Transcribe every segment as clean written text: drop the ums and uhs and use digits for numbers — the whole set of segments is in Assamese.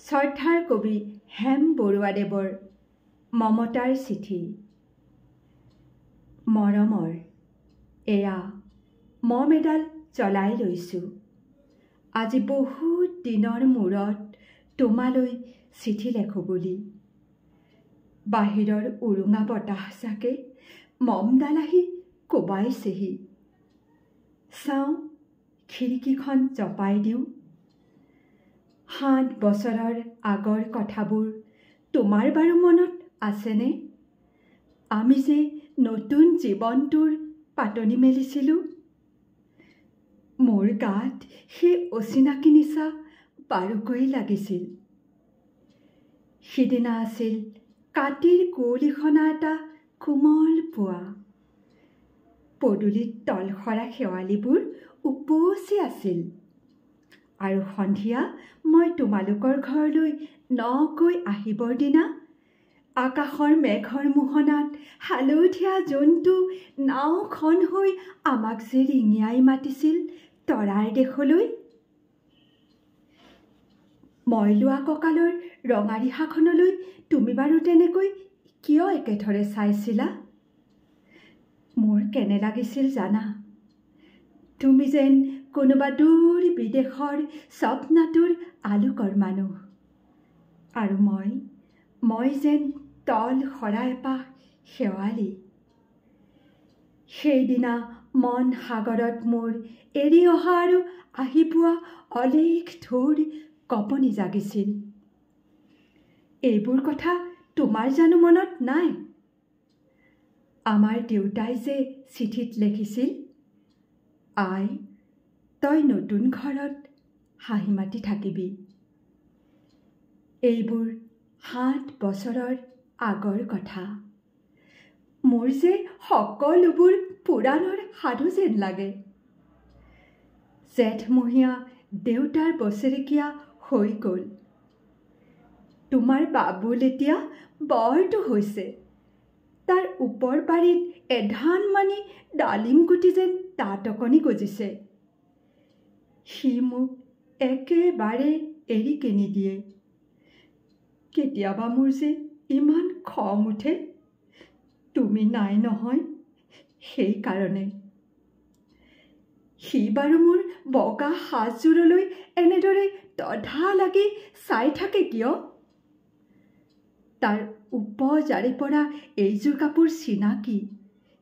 শ্ৰদ্ধাৰ কবি হেম বৰুৱাদেৱৰ মমতাৰ চিঠি। মৰমৰ, এয়া মম এডাল জ্বলাই লৈছোঁ। আজি বহুত দিনৰ মূৰত তোমালৈ চিঠি লেখোঁ বুলি। বাহিৰৰ উৰুঙা বতাহজাকে মমডাল আহি কোবাইছেহি। চাওঁ, খিৰিকীখন জপাই দিওঁ। 7 বছৰৰ আগৰ কথাবোৰ তোমাৰ বাৰু মনত আছেনে? আমি যে নতুন জীৱনটোৰ পাতনি মেলিছিলোঁ। মোৰ গাত সেই অচিনাকি নিচা বাৰুকৈ লাগিছিল। সিদিনা আছিল কাতিৰ কুঁৱলীসনা এটা কোমল পুৱা। পদূলিত তলসৰা শেৱালিবোৰ উপচি আছিল। আৰু সন্ধিয়া মই তোমালোকৰ ঘৰলৈ নকৈ আহিবৰ দিনা আকাশৰ মেঘৰ মোহনাত হালধীয়া জোনটো নাওখন হৈ আমাক যে ৰিঙিয়াই মাতিছিল তৰাৰ দেশলৈ। মই লোৱা কঁকালৰ ৰঙা ৰিহাখনলৈ তুমি বাৰু তেনেকৈ কিয় একেথৰে চাইছিলা? মোৰ কেনে লাগিছিল জানা? তুমি যেন কোনোবা দূৰ বিদেশৰ স্বপ্নাতুৰ আলোকৰ মানুহ, আৰু মই যেন তল সৰা এপাহ শেৱালি। সেইদিনা মন সাগৰত মোৰ এৰি অহা আৰু আহি পোৱা অলেখ ঢৌৰ কঁপনি জাগিছিল। এইবোৰ কথা তোমাৰ জানো মনত নাই? আমাৰ দেউতাই যে চিঠিত লিখিছিল, আই, তই নতুন ঘৰত হাঁহি মাতি থাকিবি। এইবোৰ 7 বছৰৰ আগৰ কথা। মোৰ যে সকলোবোৰ পুৰাণৰ সাধু যেন লাগে। জেঠমহীয়া দেউতাৰ বছেৰেকীয়া হৈ গ'ল। তোমাৰ বাবুল এতিয়া বৰটো হৈছে। তাৰ ওপৰ পাৰিত এধানমানি ডালিম গুটি যেন দাঁত অকণি গজিছে। সি মোক একেবাৰে এৰি নিদিয়ে। কেতিয়াবা মোৰ যে ইমান খং উঠে, তুমি নাই নহয় সেইকাৰণে। সি বাৰু মোৰ বগা সাজযোৰলৈ এনেদৰে তধা লাগি চাই থাকে কিয়? তাৰ উপজাৰি পৰা এইযোৰ কাপোৰ চিনাকি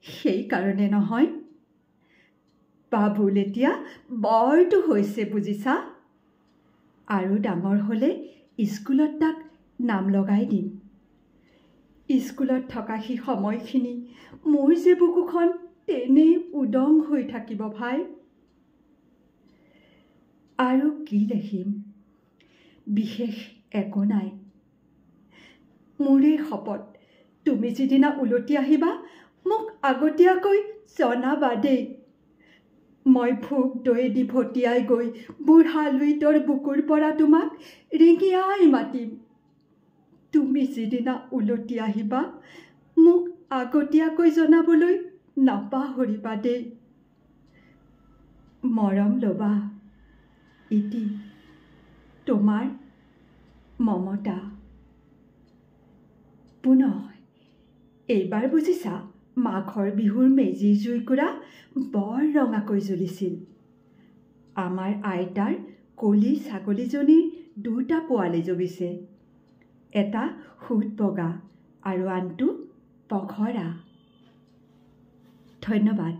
সেইকাৰণে নহয়। বাবুল এতিয়া বৰটো হৈছে বুজিছা। আৰু ডাঙৰ হ'লে স্কুলত তাক নাম লগাই দিম। স্কুলত থকা সি সময়খিনি মোৰ যে বুকুখন তেনেই উদং হৈ থাকিব ভাই। আৰু কি দেখিম? বিশেষ একো নাই। মোৰে শপত, তুমি যিদিনা উলটি আহিবা মোক আগতীয়াকৈ জনাবা দেই। মই ভোগ দৈয়েদি ভটিয়াই গৈ বুঢ়া লুইতৰ বুকুৰ পৰা তোমাক ৰিঙিয়াই মাতিম। তুমি যিদিনা উলটি আহিবা মোক আগতীয়াকৈ জনাবলৈ নাপাহৰিবা দেই। মৰম ল'বা। ইতি তোমাৰ মমতা। পুনঃ এইবাৰ বুজিছা, মাঘৰ বিহুৰ মেজিৰ জুইকুৰা বৰ ৰঙাকৈ জ্বলিছিল। আমাৰ আইতাৰ কলি ছাগলীজনীৰ 2টা পোৱালি জগিছে। এটা সোঁত বগা আৰু আনটো পখৰা। ধন্যবাদ।